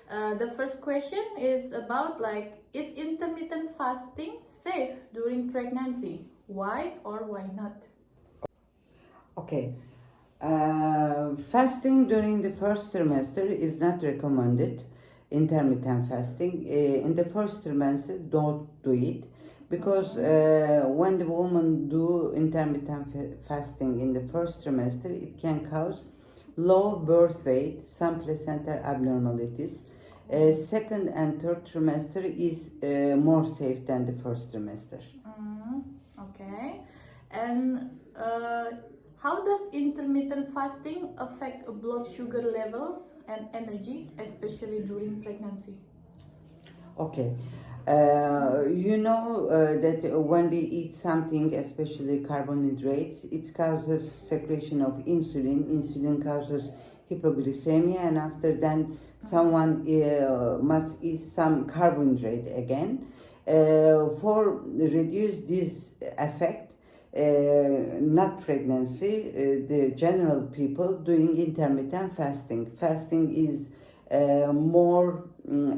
The first question is about is intermittent fasting safe during pregnancy? Why or why not? Okay. Fasting during the first trimester is not recommended. Intermittent fasting in the first trimester, don't do it because when the woman do intermittent fasting in the first trimester, it can cause low birth weight, some placental abnormalities. Second and third trimester is more safe than the first trimester. Okay. And how does intermittent fasting affect blood sugar levels and energy, especially during pregnancy? Okay. That when we eat something, especially carbohydrates, it causes secretion of insulin. Insulin causes hypoglycemia, and after then, someone must eat some carbohydrate again. For reduce this effect, not pregnancy, the general people doing intermittent fasting. Fasting is more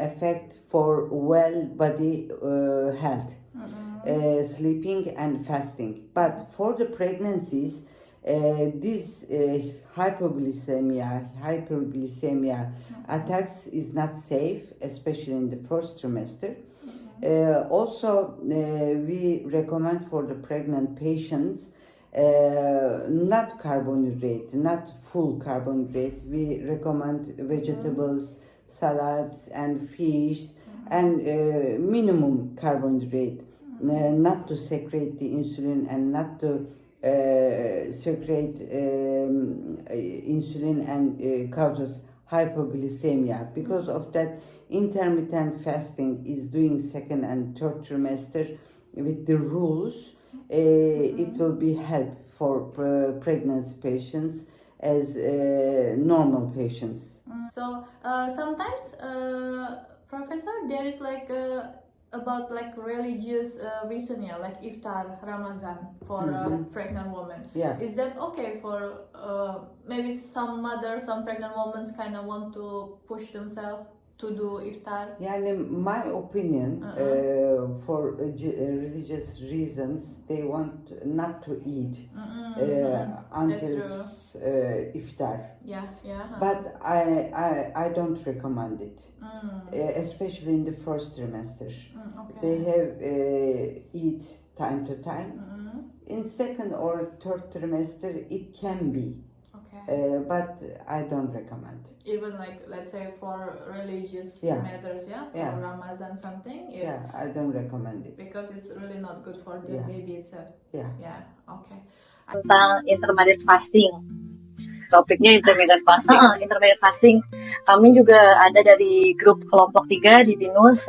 effect for well body health, sleeping and fasting. But for the pregnancies, this hyperglycemia attacks is not safe, especially in the first trimester. Also, we recommend for the pregnant patients not carbohydrate, not full carbohydrate. We recommend vegetables, salads, and fish, and minimum carbohydrate, not to secrete the insulin and not to secrete insulin and causes hypoglycemia. Because of that, intermittent fasting is doing second and third trimester with the rules. It will be help for pregnancy patients as normal patients. So sometimes, Professor, there is about religious reason, yeah, like iftar, Ramadan for a pregnant woman. Yeah. Is that okay for maybe some mothers, some pregnant women kind of want to push themselves to do iftar? Yeah, in my opinion, for religious reasons, they want not to eat until iftar. Yeah, yeah. But I don't recommend it, especially in the first trimester. Okay. They have eat time to time. In second or third trimester, it can be, Okay. but I don't recommend. Even let's say for religious Yeah. matters, yeah, for Yeah. Ramadan something, Yeah, I don't recommend it. because it's really not good for the Yeah. baby itself. Yeah. Yeah, okay. Tentang intermittent fasting. Topiknya intermittent fasting. Intermittent fasting. Kami juga ada dari grup kelompok 3 di BINUS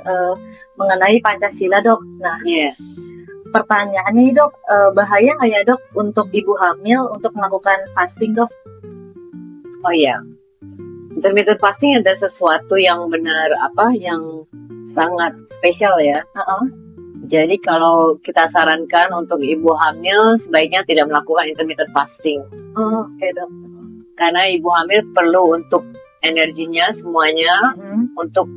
mengenai Pancasila, Dok. Nah, Yes. pertanyaannya nih, Dok, bahaya nggak ya, Dok, untuk ibu hamil untuk melakukan fasting, Dok? Oh iya. Intermittent fasting ada sesuatu yang benar yang sangat spesial ya. Jadi kalau kita sarankan untuk ibu hamil sebaiknya tidak melakukan intermittent fasting. Oke, Dok. Karena ibu hamil perlu untuk energinya semuanya, untuk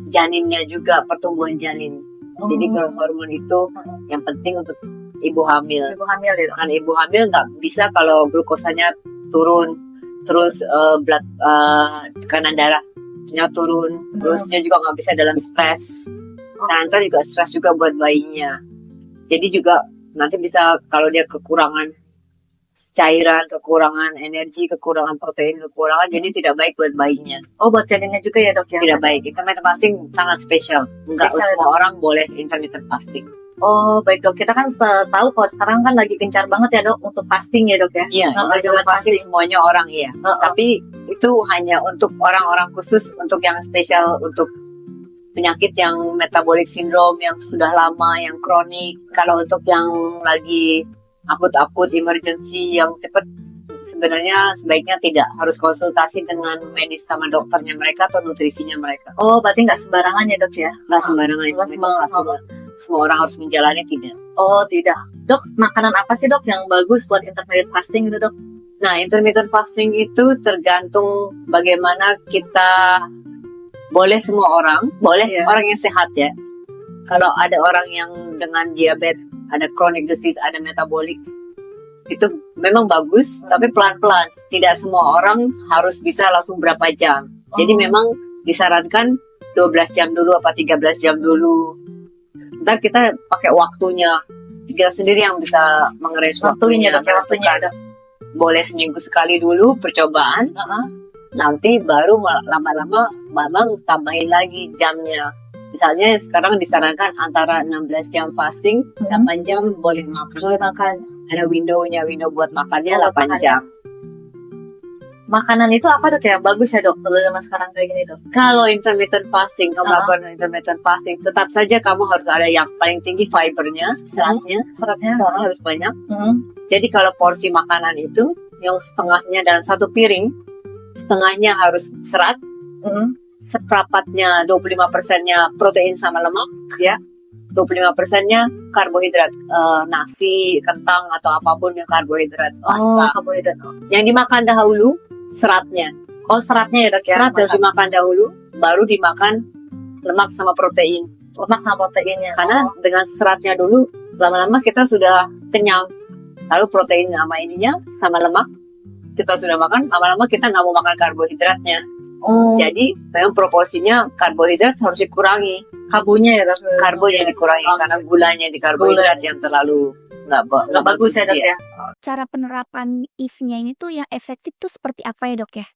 janinnya juga, pertumbuhan janin. Jadi growth hormone itu yang penting untuk ibu hamil. Ibu hamil ya, Dok. Karena ibu hamil nggak bisa kalau glukosanya turun, terus tekanan darahnya turun, terus dia juga nggak bisa dalam stres. Nah, nanti juga stres juga buat bayinya. Jadi juga nanti bisa kalau dia kekurangan cairan, kekurangan energi, kekurangan protein, jadi tidak baik buat bayinya. Oh, buat janinnya juga ya, Dok, ya? Tidak baik. Intermittent fasting sangat spesial. Enggak semua orang boleh intermittent fasting. Oh, baik, Dok. Kita kan tahu kalau sekarang kan lagi gencar banget ya, Dok, untuk fasting ya, Dok, ya? Iya, intermittent fasting semuanya orang iya. Tapi itu hanya untuk orang-orang khusus, untuk yang spesial, untuk penyakit yang metabolic syndrome, yang sudah lama, yang kronik. Kalau untuk yang lagi akut-akut, emergency, yang cepat, sebenarnya sebaiknya tidak, harus konsultasi dengan medis sama dokternya mereka atau nutrisinya mereka. Oh, berarti nggak sembarangan ya, Dok, ya? Nggak sembarangan. Semua orang harus menjalani, tidak. Oh, tidak. Dok, makanan apa sih, Dok, yang bagus buat intermittent fasting itu, Dok? Nah, intermittent fasting itu tergantung bagaimana kita boleh semua orang, boleh Iya. orang yang sehat ya. Kalau ada orang yang dengan diabetes, ada chronic disease, ada metabolik, itu memang bagus, tapi pelan-pelan. Tidak semua orang harus bisa langsung berapa jam. Jadi memang disarankan 12 jam dulu apa 13 jam dulu. Ntar kita pakai waktunya. Kita sendiri yang bisa mengerange Waktunya waktunya. dok, ya waktunya menentukan. dok. Boleh seminggu sekali dulu percobaan. Nanti baru lama-lama memang tambahin lagi jamnya. Misalnya sekarang disarankan antara 16 jam fasting, 8 jam boleh makan. Boleh makan. Ada window buat makannya Oh, 8 makannya. jam. Makanan itu apa dok yang bagus ya dok kalau zaman sekarang kayak gini dok? Kalau intermittent fasting, kamu melakukan intermittent fasting, tetap saja kamu harus ada yang paling tinggi fibernya, seratnya Seratnya harus banyak. Jadi kalau porsi makanan itu, yang setengahnya dalam satu piring, setengahnya harus serat, seperempatnya 25%-nya protein sama lemak, ya. 25%-nya karbohidrat, nasi, kentang atau apapun yang karbohidrat, pasta. Karbohidrat. Yang dimakan dahulu seratnya. Oh seratnya ya dok ya? Serat harus dimakan dahulu, baru dimakan lemak sama protein. Lemak sama proteinnya. Karena dengan seratnya dulu, lama-lama kita sudah kenyang. Lalu protein sama ininya, sama lemak, kita sudah makan, lama-lama kita nggak mau makan karbohidratnya. Jadi memang proporsinya karbohidrat harus dikurangi. Karbonya ya dok? Karbo yang dikurangi, karena gulanya di karbohidrat yang terlalu nggak bagus ya dok ya? Cara penerapan if-nya ini tuh yang efektif tuh seperti apa ya dok ya?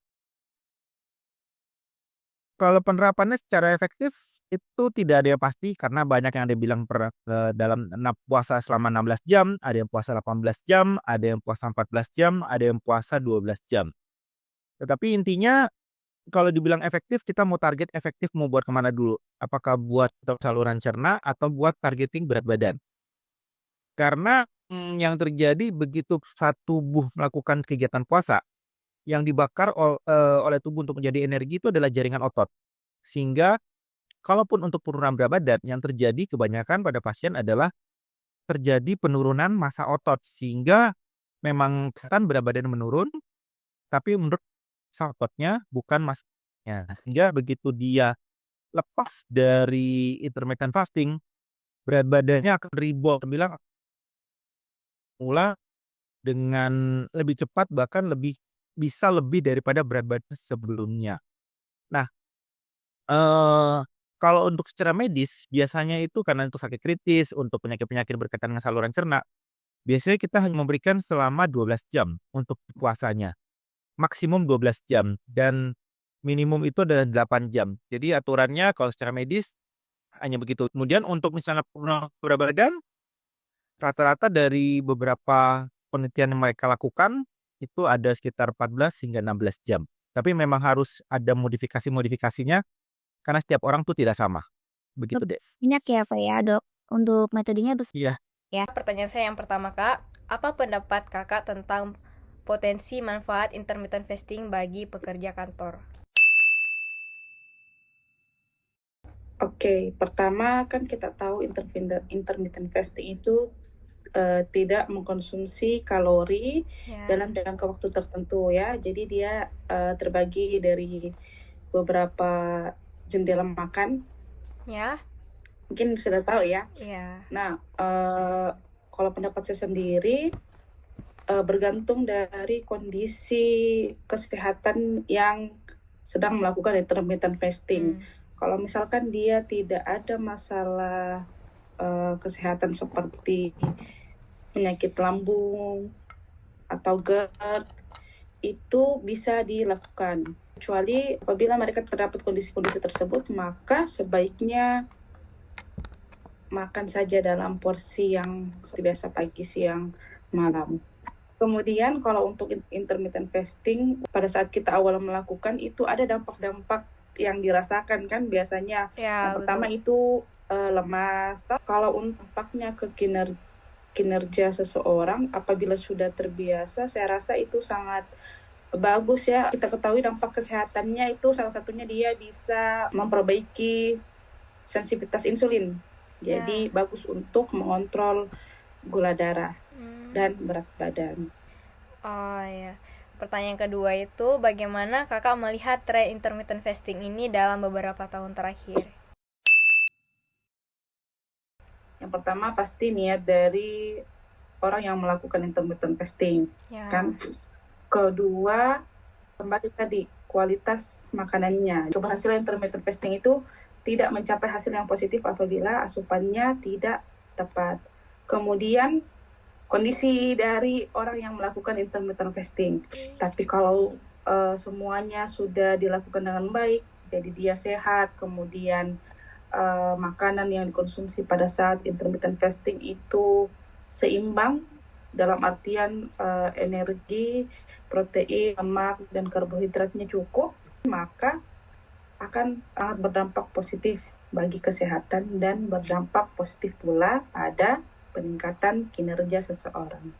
Kalau penerapannya secara efektif itu tidak ada yang pasti karena banyak yang ada bilang dalam puasa selama 16 jam, ada yang puasa 18 jam, ada yang puasa 14 jam, ada yang puasa 12 jam. Tetapi intinya kalau dibilang efektif, kita mau target efektif mau buat kemana dulu? Apakah buat saluran cerna atau buat targeting berat badan? Karena yang terjadi begitu saat tubuh melakukan kegiatan puasa, yang dibakar oleh tubuh untuk menjadi energi itu adalah jaringan otot. Sehingga kalaupun untuk penurunan berat badan, yang terjadi kebanyakan pada pasien adalah terjadi penurunan massa otot. Sehingga memang kan berat badan menurun, tapi menurut ototnya bukan massanya. Sehingga begitu dia lepas dari intermittent fasting, berat badannya akan rebound, bilang mula dengan lebih cepat, bahkan bisa lebih daripada berat badan sebelumnya. Nah, kalau untuk secara medis biasanya itu karena untuk sakit kritis, untuk penyakit-penyakit berkaitan dengan saluran cerna, biasanya kita hanya memberikan selama 12 jam untuk puasanya. Maksimum 12 jam dan minimum itu adalah 8 jam. Jadi aturannya kalau secara medis hanya begitu. Kemudian untuk misalnya berat badan, rata-rata dari beberapa penelitian yang mereka lakukan itu ada sekitar 14 hingga 16 jam. Tapi memang harus ada modifikasi-modifikasinya karena setiap orang tuh tidak sama. Begitu deh. Banyak ya Pak ya dok untuk metodenya terus. Iya. Pertanyaan saya yang pertama Kak, apa pendapat Kakak tentang potensi manfaat intermittent fasting bagi pekerja kantor? Oke, pertama kan kita tahu intermittent fasting itu tidak mengkonsumsi kalori dalam jangka waktu tertentu ya. Jadi dia terbagi dari beberapa jendela makan. Ya. Mungkin sudah tahu ya. Iya. Nah, kalau pendapat saya sendiri bergantung dari kondisi kesehatan yang sedang melakukan intermittent fasting. Kalau misalkan dia tidak ada masalah kesehatan seperti penyakit lambung atau GERD, itu bisa dilakukan. Kecuali apabila mereka terdapat kondisi-kondisi tersebut, maka sebaiknya makan saja dalam porsi yang biasa pagi, siang, malam. Kemudian kalau untuk intermittent fasting, pada saat kita awal melakukan itu ada dampak-dampak yang dirasakan kan biasanya. Ya, yang pertama itu lemas. Kalau untuk dampaknya ke kinerja seseorang apabila sudah terbiasa, saya rasa itu sangat bagus ya. Kita ketahui dampak kesehatannya itu salah satunya dia bisa memperbaiki sensitivitas insulin. Jadi bagus untuk mengontrol gula darah dan berat badan. Oh ya, Pertanyaan kedua itu, bagaimana kakak melihat tren intermittent fasting ini dalam beberapa tahun terakhir? Yang pertama pasti niat dari orang yang melakukan intermittent fasting, Ya. kan. Kedua, kembali tadi kualitas makanannya. Keberhasilan intermittent fasting itu tidak mencapai hasil yang positif apabila asupannya tidak tepat. Kemudian kondisi dari orang yang melakukan intermittent fasting. Tapi kalau semuanya sudah dilakukan dengan baik, jadi dia sehat, kemudian makanan yang dikonsumsi pada saat intermittent fasting itu seimbang dalam artian energi, protein, lemak, dan karbohidratnya cukup, maka akan sangat berdampak positif bagi kesehatan dan berdampak positif pula pada peningkatan kinerja seseorang.